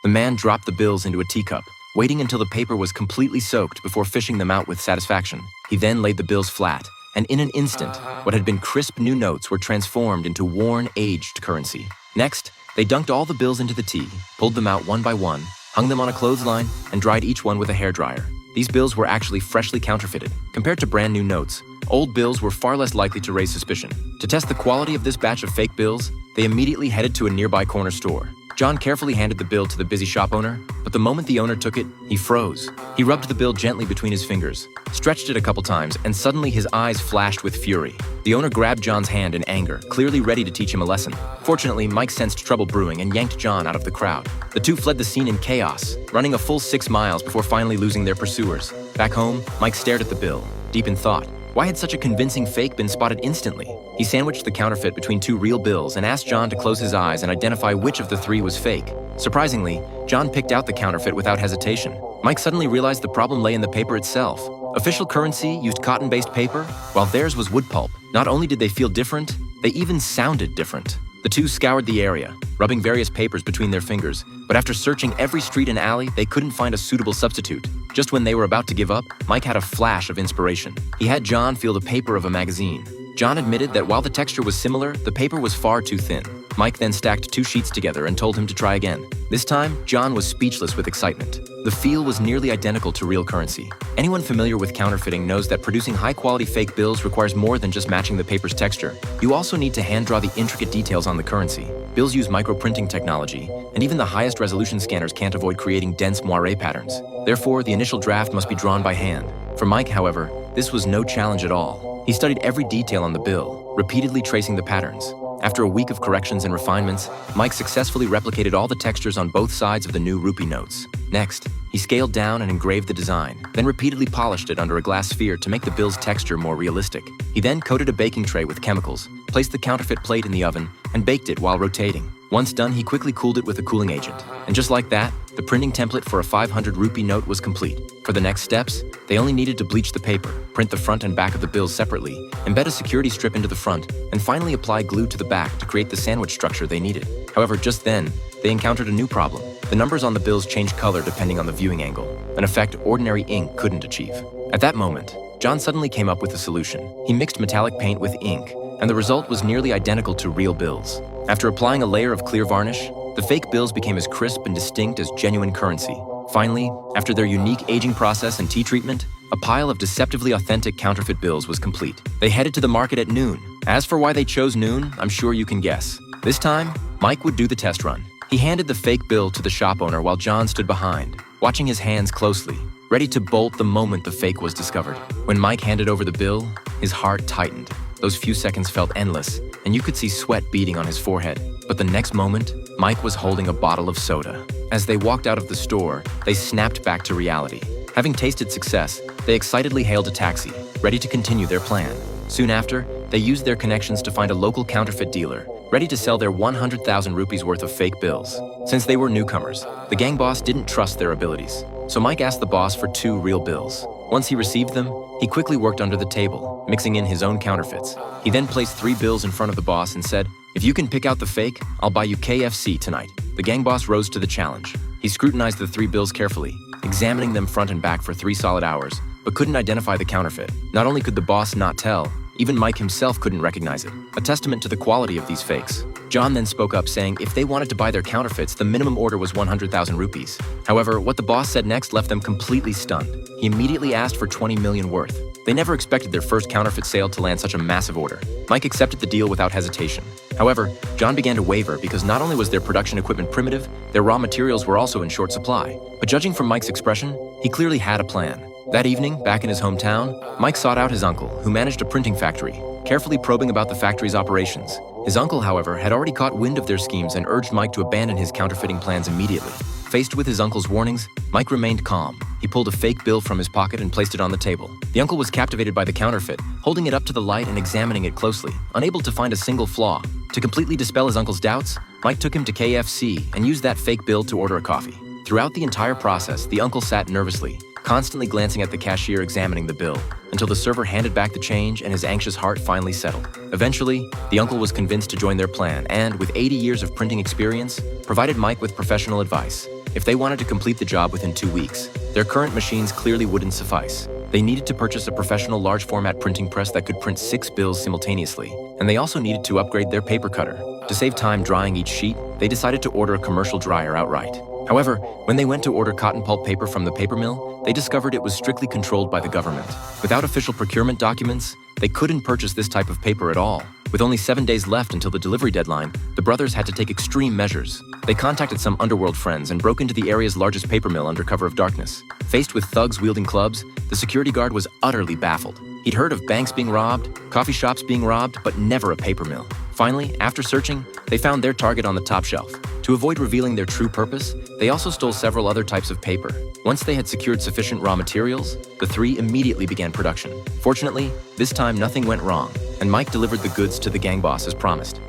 man dropped the bills into a teacup, waiting until the paper was completely soaked before fishing them out with satisfaction. He then laid the bills flat, and in an instant, what had been crisp new notes were transformed into worn, aged currency. Next, they dunked all the bills into the tea, pulled them out one by one, hung them on a clothesline, and dried each one with a hairdryer. These bills were actually freshly counterfeited. Compared to brand new notes, old bills were far less likely to raise suspicion. To test the quality of this batch of fake bills, they immediately headed to a nearby corner store. John carefully handed the bill to the busy shop owner, but the moment the owner took it, he froze. He rubbed the bill gently between his fingers, stretched it a couple times, and suddenly his eyes flashed with fury. The owner grabbed John's hand in anger, clearly ready to teach him a lesson. Fortunately, Mike sensed trouble brewing and yanked John out of the crowd. The two fled the scene in chaos, running a full 6 miles before finally losing their pursuers. Back home, Mike stared at the bill, deep in thought. Why had such a convincing fake been spotted instantly? He sandwiched the counterfeit between 2 real bills and asked John to close his eyes and identify which of the 3 was fake. Surprisingly, John picked out the counterfeit without hesitation. Mike suddenly realized the problem lay in the paper itself. Official currency used cotton-based paper, while theirs was wood pulp. Not only did they feel different, they even sounded different. The two scoured the area, rubbing various papers between their fingers, but after searching every street and alley, they couldn't find a suitable substitute. Just when they were about to give up, Mike had a flash of inspiration. He had John feel the paper of a magazine. John admitted that while the texture was similar, the paper was far too thin. Mike then stacked 2 sheets together and told him to try again. This time, John was speechless with excitement. The feel was nearly identical to real currency. Anyone familiar with counterfeiting knows that producing high-quality fake bills requires more than just matching the paper's texture. You also need to hand-draw the intricate details on the currency. Bills use microprinting technology, and even the highest resolution scanners can't avoid creating dense moire patterns. Therefore, the initial draft must be drawn by hand. For Mike, however, this was no challenge at all. He studied every detail on the bill, repeatedly tracing the patterns. After a week of corrections and refinements, Mike successfully replicated all the textures on both sides of the new rupee notes. Next, he scaled down and engraved the design, then repeatedly polished it under a glass sphere to make the bill's texture more realistic. He then coated a baking tray with chemicals, placed the counterfeit plate in the oven, and baked it while rotating. Once done, he quickly cooled it with a cooling agent. And just like that, the printing template for a 500 rupee note was complete. For the next steps, they only needed to bleach the paper, print the front and back of the bills separately, embed a security strip into the front, and finally apply glue to the back to create the sandwich structure they needed. However, just then, they encountered a new problem. The numbers on the bills changed color depending on the viewing angle, an effect ordinary ink couldn't achieve. At that moment, John suddenly came up with a solution. He mixed metallic paint with ink, and the result was nearly identical to real bills. After applying a layer of clear varnish, the fake bills became as crisp and distinct as genuine currency. Finally, after their unique aging process and tea treatment, a pile of deceptively authentic counterfeit bills was complete. They headed to the market at noon. As for why they chose noon, I'm sure you can guess. This time, Mike would do the test run. He handed the fake bill to the shop owner while John stood behind, watching his hands closely, ready to bolt the moment the fake was discovered. When Mike handed over the bill, his heart tightened. Those few seconds felt endless, and you could see sweat beading on his forehead. But the next moment, Mike was holding a bottle of soda. As they walked out of the store, they snapped back to reality. Having tasted success, they excitedly hailed a taxi, ready to continue their plan. Soon after, they used their connections to find a local counterfeit dealer, ready to sell their 100,000 rupees worth of fake bills. Since they were newcomers, the gang boss didn't trust their abilities. So Mike asked the boss for 2 real bills. Once he received them, he quickly worked under the table, mixing in his own counterfeits. He then placed 3 bills in front of the boss and said, "If you can pick out the fake, I'll buy you KFC tonight." The gang boss rose to the challenge. He scrutinized the 3 bills carefully, examining them front and back for 3 solid hours, but couldn't identify the counterfeit. Not only could the boss not tell, even Mike himself couldn't recognize it, a testament to the quality of these fakes. John then spoke up saying if they wanted to buy their counterfeits, the minimum order was 100,000 rupees. However, what the boss said next left them completely stunned. He immediately asked for 20 million worth. They never expected their first counterfeit sale to land such a massive order. Mike accepted the deal without hesitation. However, John began to waver because not only was their production equipment primitive, their raw materials were also in short supply. But judging from Mike's expression, he clearly had a plan. That evening, back in his hometown, Mike sought out his uncle, who managed a printing factory, carefully probing about the factory's operations. His uncle, however, had already caught wind of their schemes and urged Mike to abandon his counterfeiting plans immediately. Faced with his uncle's warnings, Mike remained calm. He pulled a fake bill from his pocket and placed it on the table. The uncle was captivated by the counterfeit, holding it up to the light and examining it closely, unable to find a single flaw. To completely dispel his uncle's doubts, Mike took him to KFC and used that fake bill to order a coffee. Throughout the entire process, the uncle sat nervously, constantly glancing at the cashier examining the bill, until the server handed back the change and his anxious heart finally settled. Eventually, the uncle was convinced to join their plan and, with 80 years of printing experience, provided Mike with professional advice. If they wanted to complete the job within 2 weeks, their current machines clearly wouldn't suffice. They needed to purchase a professional large-format printing press that could print 6 bills simultaneously, and they also needed to upgrade their paper cutter. To save time drying each sheet, they decided to order a commercial dryer outright. However, when they went to order cotton pulp paper from the paper mill, they discovered it was strictly controlled by the government. Without official procurement documents, they couldn't purchase this type of paper at all. With only 7 days left until the delivery deadline, the brothers had to take extreme measures. They contacted some underworld friends and broke into the area's largest paper mill under cover of darkness. Faced with thugs wielding clubs, the security guard was utterly baffled. He'd heard of banks being robbed, coffee shops being robbed, but never a paper mill. Finally, after searching, they found their target on the top shelf. To avoid revealing their true purpose, they also stole several other types of paper. Once they had secured sufficient raw materials, the three immediately began production. Fortunately, this time nothing went wrong, and Mike delivered the goods to the gang boss as promised.